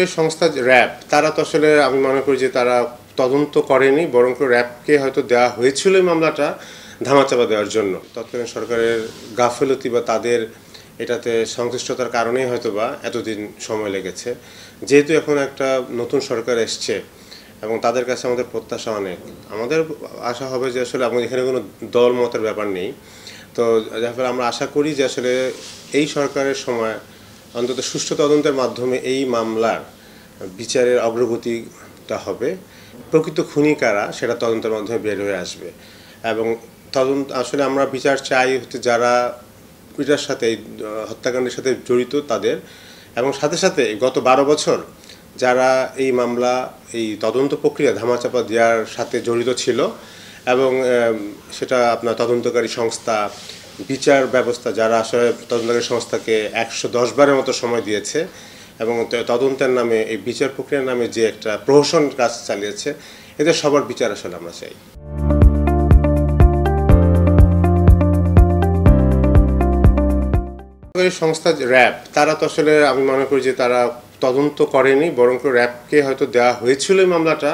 এই সংস্থা র্যাব তারা তো আসলে আমি মনে করি যে তারা তদন্ত করেনি, বরং র্যাবকে হয়তো দেওয়া হয়েছিল এই মামলাটা ধামাচাপা দেওয়ার জন্য। তৎকালীন সরকারের গাফিলতি বা তাদের এটাতে সংশ্লিষ্টতার কারণেই হয়তো বা এতদিন সময় লেগেছে। যেহেতু এখন একটা নতুন সরকার এসছে এবং তাদের কাছে আমাদের প্রত্যাশা অনেক, আমাদের আশা হবে যে আসলে এখানে কোনো দল মতের ব্যাপার নেই। তো যার ফলে আমরা আশা করি যে আসলে এই সরকারের সময় অন্তত সুষ্ঠু তদন্তের মাধ্যমে এই মামলার বিচারের অগ্রগতিটা হবে, প্রকৃত খুনি কারা সেটা তদন্তের মাধ্যমে বের হয়ে আসবে। এবং তদন্ত আসলে আমরা বিচার চাই হচ্ছে যারা এটার সাথে হত্যাকাণ্ডের সাথে জড়িত তাদের, এবং সাথে সাথে গত 12 বছর যারা এই মামলা এই তদন্ত প্রক্রিয়া ধামাচাপা দেওয়ার সাথে জড়িত ছিল, এবং সেটা আপনার তদন্তকারী সংস্থা, বিচার ব্যবস্থা যারা আসলে তদন্তকারী সংস্থাকে 110 বারের মতো সময় দিয়েছে এবং তদন্তের নামে এই বিচার প্রক্রিয়ার নামে যে একটা প্রহসন কাজ চালিয়েছে, এদের সবার বিচার আসলে আমরা চাই। সংস্থা র্যাব তারা তো আসলে আমি মনে করি যে তারা তদন্ত করেনি, বরং র্যাবকে হয়তো দেওয়া হয়েছিল এই মামলাটা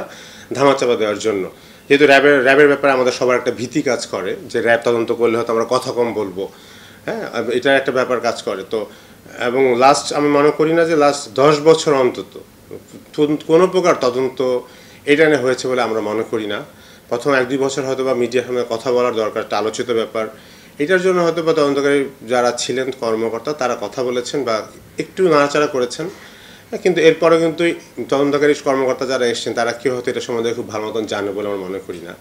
ধামাচাপা দেওয়ার জন্য। যেহেতু র্যাবের ব্যাপারে আমাদের সবার একটা ভীতি কাজ করে যে র্যাব তদন্ত করলে হয়তো আমরা কথা কম বলবো, হ্যাঁ, এটা একটা ব্যাপার কাজ করে। তো এবং আমি মনে করি না যে লাস্ট 10 বছর অন্তত কোনো প্রকার তদন্ত এটা নিয়ে হয়েছে বলে আমরা মনে করি না। প্রথম 1-2 বছর হয়তো বা মিডিয়ার সামনে কথা বলার দরকার, একটা আলোচিত ব্যাপার, এটার জন্য হয়তো বা তদন্তকারী যারা ছিলেন কর্মকর্তা তারা কথা বলেছেন বা একটু নাড়াচাড়া করেছেন, কিন্তু এরপরে কিন্তু তদন্তকারী কর্মকর্তা যারা এসছেন তারা কেউ হয়তো এটা সম্বন্ধে খুব ভালো মতন জানে বলে আমরা মনে করি না।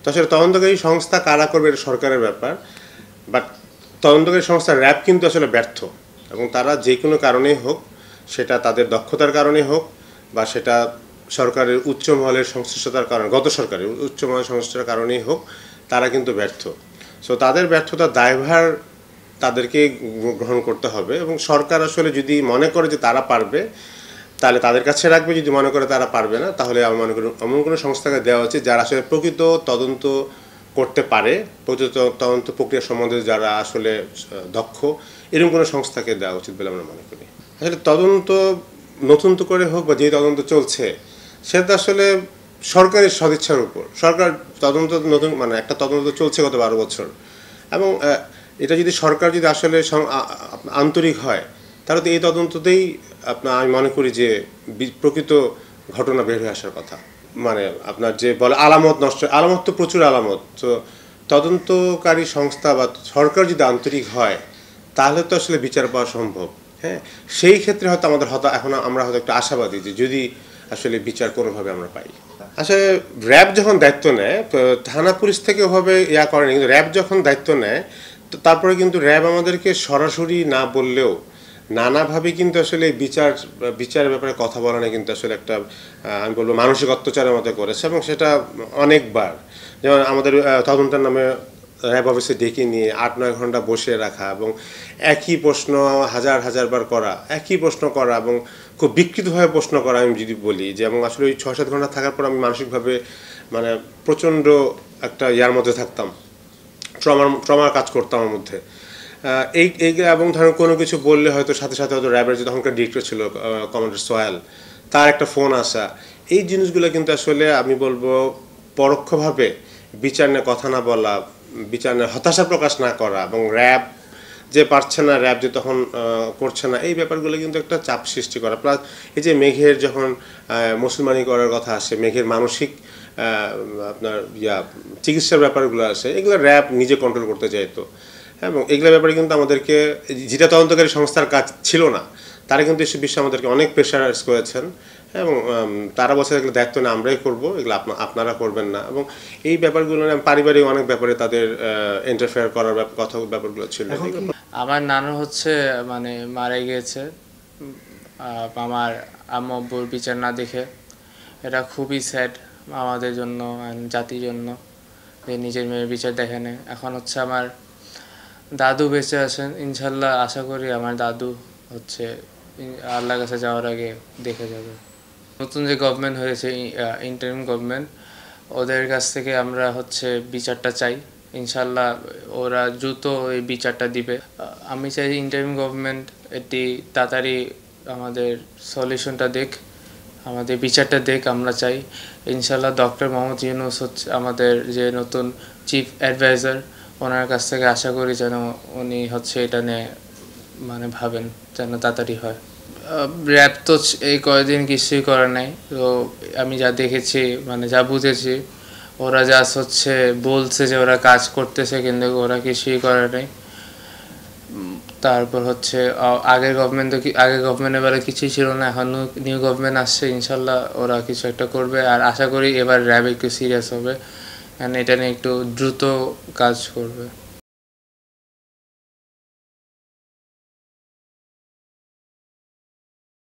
তো আসলে তদন্তকারী সংস্থা কারা করবে এটা সরকারের ব্যাপার, বাট তদন্তকারী সংস্থা র্যাব কিন্তু আসলে ব্যর্থ, এবং তারা যে কোনো কারণেই হোক, সেটা তাদের দক্ষতার কারণে হোক বা সেটা সরকারের উচ্চ মহলের সংশ্লিষ্টতার কারণে, গত সরকারের উচ্চ মহলের সংশ্লিষ্টতার কারণেই হোক, তারা কিন্তু ব্যর্থ। সো তাদের ব্যর্থতার দায়ভার তাদেরকে গ্রহণ করতে হবে, এবং সরকার আসলে যদি মনে করে যে তারা পারবে তাহলে তাদের কাছে রাখবে, যদি মনে করে তারা পারবে না তাহলে আমি মনে করি এমন কোনো সংস্থাকে দেওয়া উচিত যারা আসলে প্রকৃত তদন্ত করতে পারে, প্রকৃত তদন্ত প্রক্রিয়া সম্বন্ধে যারা আসলে দক্ষ, এরকম কোনো সংস্থাকে দেওয়া উচিত বলে আমরা মনে করি। আসলে তদন্ত নতুন তো করে হোক বা যে তদন্ত চলছে সেটা আসলে সরকারের সদিচ্ছার উপর, সরকার তদন্ত নতুন একটা তদন্ত চলছে গত 12 বছর, এবং এটা যদি সরকার যদি আসলে আন্তরিক হয় তাহলে তো এই তদন্ততেই আমি মনে করি যে প্রকৃত ঘটনা বের হয়ে আসার কথা। আপনার যে বলে আলামত নষ্ট, আলামত তো প্রচুর আলামত, তো তদন্তকারী সংস্থা বা সরকার যদি আন্তরিক হয় তাহলে তো আসলে বিচার পাওয়া সম্ভব। হ্যাঁ, সেই ক্ষেত্রে হয়তো এখন আমরা হয়তো একটু আশাবাদী যে যদি আসলে বিচার কোনোভাবে আমরা পাই। আসলে র্যাব যখন দায়িত্ব নেয়, থানা পুলিশ থেকে ওভাবে করেনি, কিন্তু র্যাব যখন দায়িত্ব নেয় তো তারপরে কিন্তু র্যাব আমাদেরকে সরাসরি না বললেও নানাভাবে কিন্তু আসলে বিচারের ব্যাপারে কথা বলানো কিন্তু আসলে একটা আমি বলবো মানসিক অত্যাচারের মতো করেছে, এবং সেটা অনেকবার, যেমন আমাদের তদন্তের নামে র্যাব অফিসে ডেকে নিয়ে 8-9 ঘন্টা বসে রাখা এবং একই প্রশ্ন হাজার বার করা, একই প্রশ্ন করা এবং খুব বিকৃতভাবে প্রশ্ন করা। আমি যদি বলি যে এবং আসলে ওই 6-7 ঘন্টা থাকার পর আমি মানসিকভাবে প্রচণ্ড একটা মধ্যে থাকতাম, ট্রমার কাজ করতাম আমার মধ্যে। এবং ধরেন কোনো কিছু বললে হয়তো সাথে সাথে হয়তো র্যাবের যে তখনকার ডিরেক্টর ছিল কমান্ডার সোহেল, তার একটা ফোন আসা, এই জিনিসগুলো কিন্তু আসলে আমি বলবো পরোক্ষভাবে বিচার নিয়ে কথা না বলা, বিচার নিয়ে হতাশা প্রকাশ না করা, এবং র্যাব যে পারছে না, র্যাব যে তখন করছে না, এই ব্যাপারগুলো কিন্তু একটা চাপ সৃষ্টি করা। প্লাস এই যে মেঘের যখন মুসলমানি করার কথা আসে, মেঘের মানসিক আপনার চিকিৎসার ব্যাপারগুলো আসে, এগুলো র্যাব নিজে কন্ট্রোল করতে চাইতো, এবং এগুলোর ব্যাপারে কিন্তু আমাদেরকে, যেটা তদন্তকারী সংস্থার কাজ ছিল না, তারা কিন্তু এসব বিষয়ে আমাদেরকে অনেক প্রেশারাইজ করেছেন, এবং তারা বলছে এগুলো দায়িত্ব না আমরাই করবো, এগুলো আপনারা করবেন না, এবং এই ব্যাপারগুলো পারিবারিক অনেক ব্যাপারে তাদের ইন্টারফেয়ার করার ব্যাপারগুলো ছিল। আমার নানু মারা গিয়েছে আমার আম্মু আব্বুর বিচার না দেখে। এটা খুবই স্যাড আমাদের জন্য, জাতির জন্য, যে নিজের মেয়ের বিচার দেখে নেয়। এখন আমার দাদু বেঁচে আছেন, ইনশাল্লাহ আশা করি আমার দাদু আল্লাহর কাছে যাওয়ার আগে দেখে যাবে। নতুন যে গভর্নমেন্ট হয়েছে, ইন্টারিম গভর্নমেন্ট, ওদের কাছ থেকে আমরা বিচারটা চাই। ইনশাল্লাহ ওরা দ্রুত এই বিচারটা দিবে। আমি চাই ইন্টারিম গভর্নমেন্ট এটি তাড়াতাড়ি আমাদের সলিউশনটা দেখ, আমাদের বিচারটা দেখ, আমরা চাই। ইনশাল্লাহ ডক্টর মোহাম্মদ ইউনূস হচ্ছে আমাদের যে নতুন চিফ অ্যাডভাইজার, ওনার কাছ থেকে আশা করি যেন উনি হচ্ছে এটা নিয়ে মানে ভাবেন যেন তাড়াতাড়ি হয়। র্যাব তো এই কয়েকদিন কিছুই করে নাই, তো আমি যা দেখেছি মানে যা বুঝেছি, ওরা জাস্ট হচ্ছে বলছে যে ওরা কাজ করতেছে, কিন্তু ওরা কিছুই করে নাই। তারপর হচ্ছে আগের গভর্নমেন্টের বেলা কিছুই ছিল না, এখন নিউ গভর্নমেন্ট আসছে, ইনশাল্লাহ ওরা কিছু একটা করবে। আর আশা করি এবার র্যাব একটু সিরিয়াস হবে, এটা নিয়ে একটু দ্রুত কাজ করবে।